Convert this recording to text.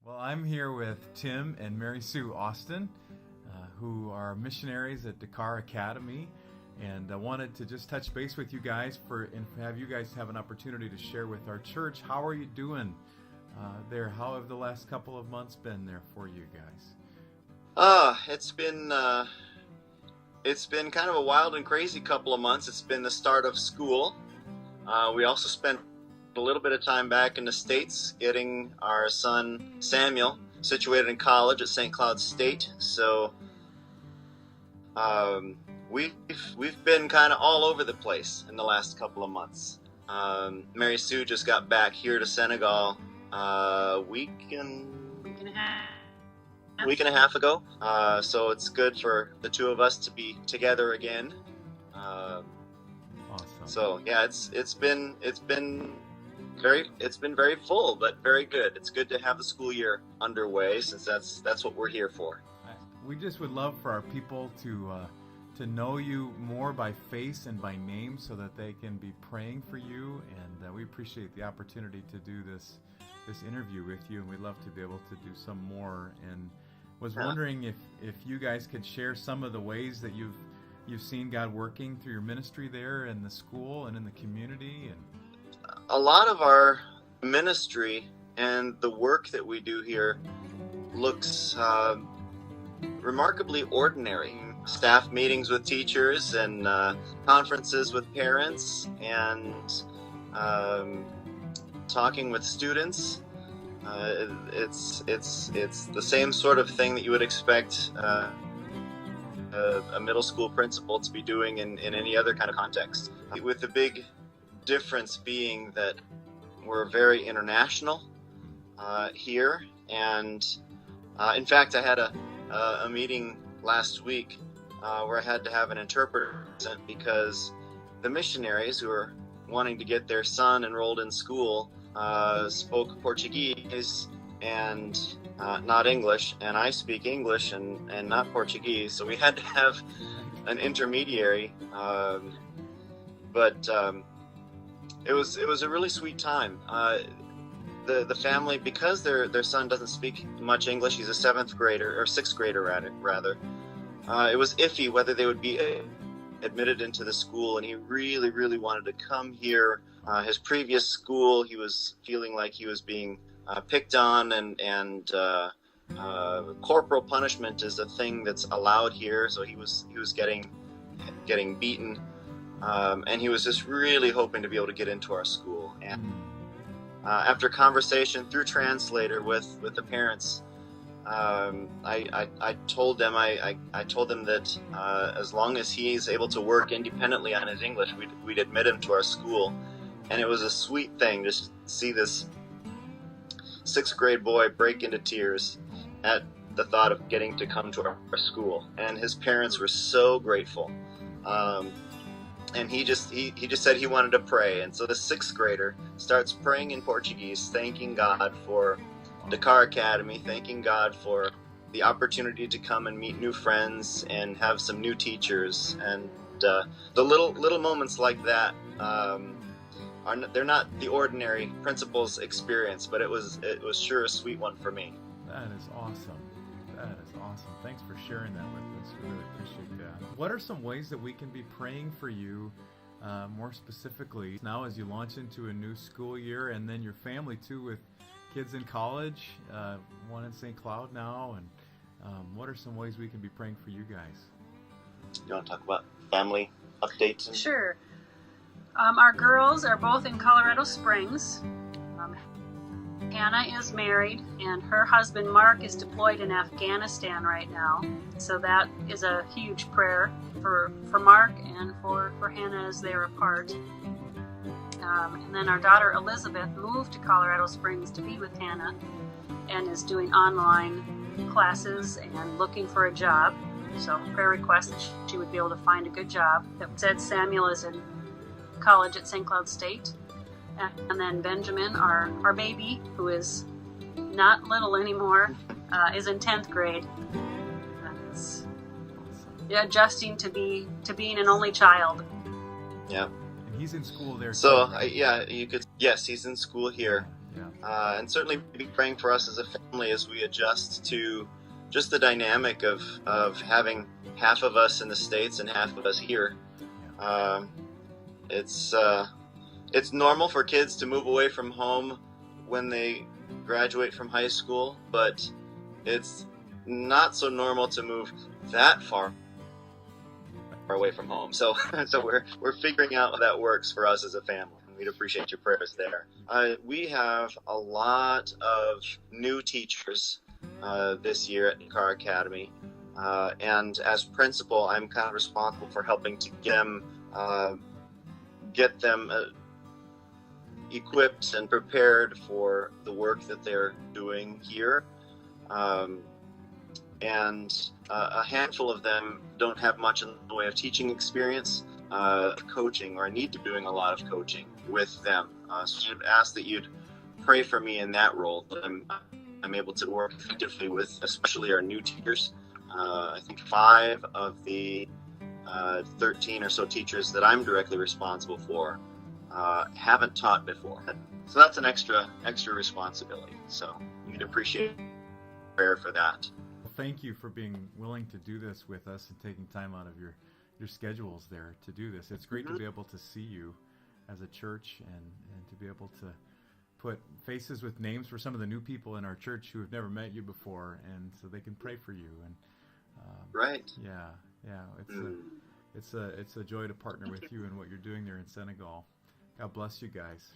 Well, I'm here with Tim and Mary Sue Austin, who are missionaries at Dakar Academy, and I wanted to just touch base with you guys and have you guys have an opportunity to share with our church. How are you doing there? How have the last couple of months been there for you guys? It's been kind of a wild and crazy couple of months. It's been the start of school. We also spent a little bit of time back in the States getting our son Samuel situated in college at St. Cloud State. So we've been kind of all over the place in the last couple of months. Mary Sue just got back here to Senegal a week and a half ago. So it's good for the two of us to be together again. Awesome. So yeah, it's been very full, but very good. It's good to have the school year underway, since that's what we're here for. We just would love for our people to know you more by face and by name, so that they can be praying for you. And we appreciate the opportunity to do this interview with you, and we'd love to be able to do some more. And was wondering if you guys could share some of the ways that you've seen God working through your ministry there in the school and in the community. And a lot of our ministry and the work that we do here looks remarkably ordinary. Staff meetings with teachers and conferences with parents and talking with students. It's the same sort of thing that you would expect a middle school principal to be doing in any other kind of context, with the big difference being that we're very international here. And in fact, I had a meeting last week where I had to have an interpreter present, because the missionaries who are wanting to get their son enrolled in school spoke Portuguese and not English, and I speak English and not Portuguese, so we had to have an intermediary. But it was a really sweet time. The family, because their son doesn't speak much English, he's a sixth grader rather. It was iffy whether they would be admitted into the school, and he really, really wanted to come here. His previous school, he was feeling like he was being picked on, and corporal punishment is a thing that's allowed here. So he was getting beaten, and he was just really hoping to be able to get into our school. And after conversation through translator with the parents, I told them that as long as he's able to work independently on his English, we'd admit him to our school. And it was a sweet thing to see this sixth grade boy break into tears at the thought of getting to come to our school. And his parents were so grateful. And he just said he wanted to pray. And so the sixth grader starts praying in Portuguese, thanking God for Dakar Academy, thanking God for the opportunity to come and meet new friends and have some new teachers. And the little moments like that, they're not the ordinary principal's experience, but it was sure a sweet one for me. That is awesome. Thanks for sharing that with us. We really appreciate that. What are some ways that we can be praying for you, more specifically now as you launch into a new school year, and then your family too, with kids in college, one in St. Cloud now, and what are some ways we can be praying for you guys? You want to talk about family updates? Sure. Our girls are both in Colorado Springs. Hannah is married, and her husband Mark is deployed in Afghanistan right now. So that is a huge prayer for Mark and for Hannah as they're apart. And then our daughter Elizabeth moved to Colorado Springs to be with Hannah and is doing online classes and looking for a job. So prayer request that she would be able to find a good job. That said, Samuel is in college at St. Cloud State. And then Benjamin, our baby, who is not little anymore, is in 10th grade. It's adjusting to being an only child. Yeah. And he's in school there. So, you could, yes, he's in school here. And certainly be praying for us as a family as we adjust to just the dynamic of having half of us in the States and half of us here. It's normal for kids to move away from home when they graduate from high school, but it's not so normal to move that far away from home. So we're figuring out how that works for us as a family. We'd appreciate your prayers there. We have a lot of new teachers this year at Car Academy, and as principal, I'm kind of responsible for helping to get them equipped and prepared for the work that they're doing here. And a handful of them don't have much in the way of teaching experience, coaching, or I need to be doing a lot of coaching with them. So I'd ask that you'd pray for me in that role, that I'm able to work effectively with, especially our new teachers. I think 5 of the 13 or so teachers that I'm directly responsible for haven't taught before. So that's an extra responsibility. So you'd appreciate prayer for that. Thank you for being willing to do this with us and taking time out of your schedules there to do this. It's great to be able to see you as a church and to be able to put faces with names for some of the new people in our church who have never met you before, and so they can pray for you. And right. It's a joy to partner with you in what you're doing there in Senegal. God bless you guys.